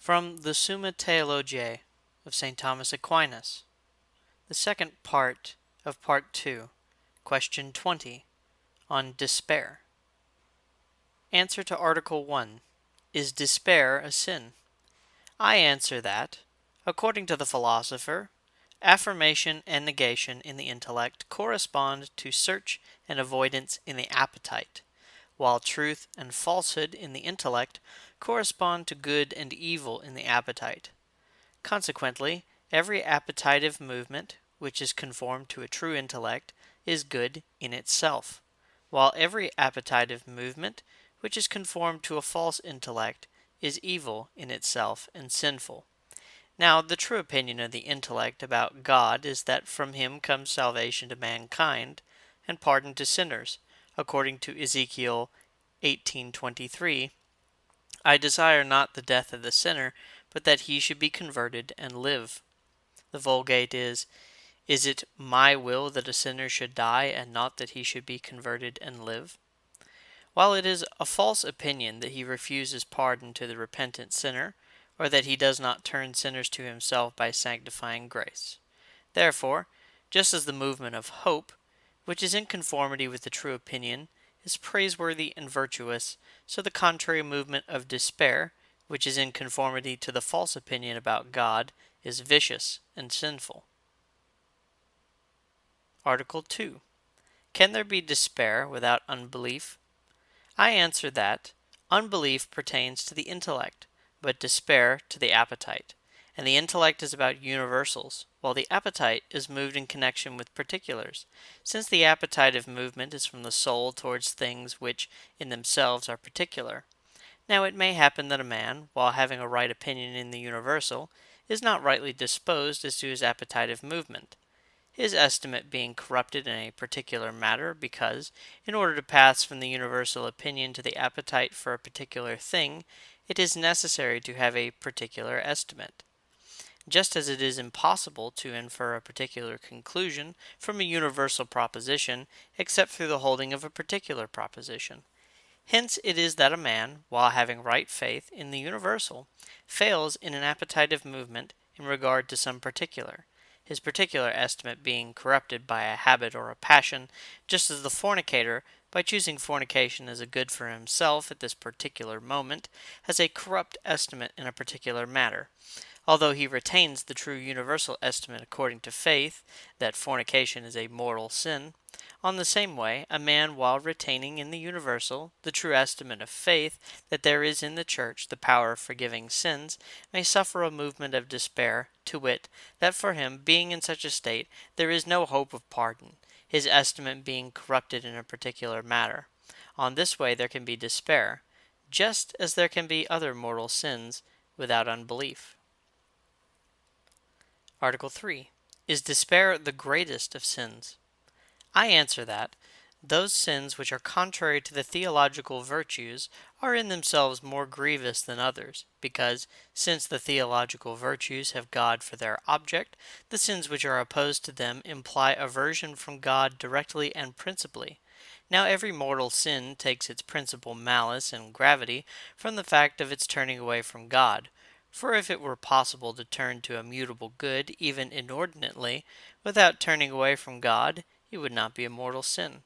From the Summa Theologiae of St. Thomas Aquinas, the second part of Part 2, Question 20, on despair. Answer to Article 1. Is despair a sin? I answer that, according to the philosopher, affirmation and negation in the intellect correspond to search and avoidance in the appetite, while truth and falsehood in the intellect correspond to good and evil in the appetite. Consequently, every appetitive movement which is conformed to a true intellect is good in itself, while every appetitive movement which is conformed to a false intellect is evil in itself and sinful. Now, the true opinion of the intellect about God is that from him comes salvation to mankind and pardon to sinners, according to Ezekiel 18:23. I desire not the death of the sinner, but that he should be converted and live. The Vulgate is it my will that a sinner should die, and not that he should be converted and live? While it is a false opinion that he refuses pardon to the repentant sinner, or that he does not turn sinners to himself by sanctifying grace. Therefore, just as the movement of hope, which is in conformity with the true opinion, is praiseworthy and virtuous, so the contrary movement of despair, which is in conformity to the false opinion about God, is vicious and sinful. Article 2. Can there be despair without unbelief? I answer that unbelief pertains to the intellect, but despair to the appetite, and the intellect is about universals, while the appetite is moved in connection with particulars, since the appetitive movement is from the soul towards things which in themselves are particular. Now it may happen that a man, while having a right opinion in the universal, is not rightly disposed as to his appetitive movement, his estimate being corrupted in a particular matter, because, in order to pass from the universal opinion to the appetite for a particular thing, it is necessary to have a particular estimate. Just as it is impossible to infer a particular conclusion from a universal proposition except through the holding of a particular proposition. Hence it is that a man, while having right faith in the universal, fails in an appetitive movement in regard to some particular, his particular estimate being corrupted by a habit or a passion, just as the fornicator, by choosing fornication as a good for himself at this particular moment, has a corrupt estimate in a particular matter, although he retains the true universal estimate according to faith, that fornication is a mortal sin. On the same way, a man, while retaining in the universal the true estimate of faith, that there is in the Church the power of forgiving sins, may suffer a movement of despair, to wit, that for him, being in such a state, there is no hope of pardon, his estimate being corrupted in a particular matter. On this way there can be despair, just as there can be other mortal sins without unbelief. Article 3. Is despair the greatest of sins? I answer that those sins which are contrary to the theological virtues are in themselves more grievous than others, because, since the theological virtues have God for their object, the sins which are opposed to them imply aversion from God directly and principally. Now every mortal sin takes its principal malice and gravity from the fact of its turning away from God. For if it were possible to turn to a mutable good, even inordinately, without turning away from God, it would not be a mortal sin.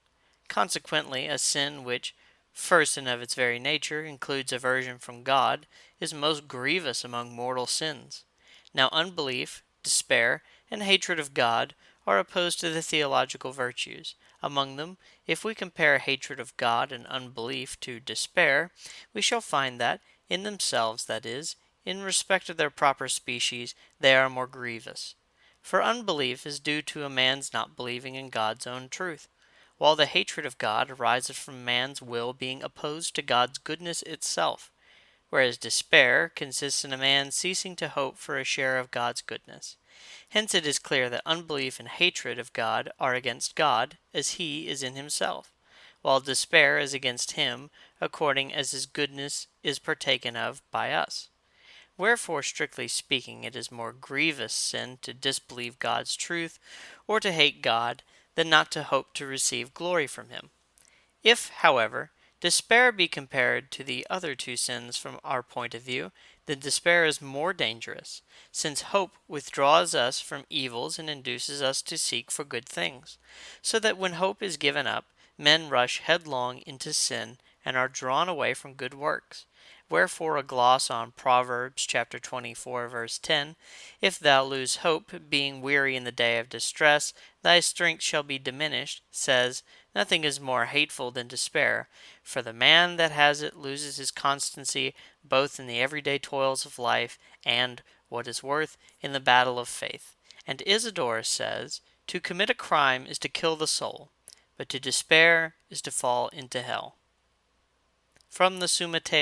Consequently, a sin which, first and of its very nature, includes aversion from God, is most grievous among mortal sins. Now unbelief, despair, and hatred of God are opposed to the theological virtues. Among them, if we compare hatred of God and unbelief to despair, we shall find that, in themselves, that is, in respect of their proper species, they are more grievous. For unbelief is due to a man's not believing in God's own truth, while the hatred of God arises from man's will being opposed to God's goodness itself, whereas despair consists in a man ceasing to hope for a share of God's goodness. Hence it is clear that unbelief and hatred of God are against God, as he is in himself, while despair is against him, according as his goodness is partaken of by us. Wherefore, strictly speaking, it is more grievous sin to disbelieve God's truth, or to hate God, than not to hope to receive glory from him. If, however, despair be compared to the other two sins from our point of view, then despair is more dangerous, since hope withdraws us from evils and induces us to seek for good things, so that when hope is given up, men rush headlong into sin and are drawn away from good works. Wherefore a gloss on Proverbs chapter 24 verse 10, if thou lose hope, being weary in the day of distress, thy strength shall be diminished, says, nothing is more hateful than despair, for the man that has it loses his constancy both in the everyday toils of life and, what is worth, in the battle of faith. And Isidore says, to commit a crime is to kill the soul, but to despair is to fall into hell. From the Summa Theologiae.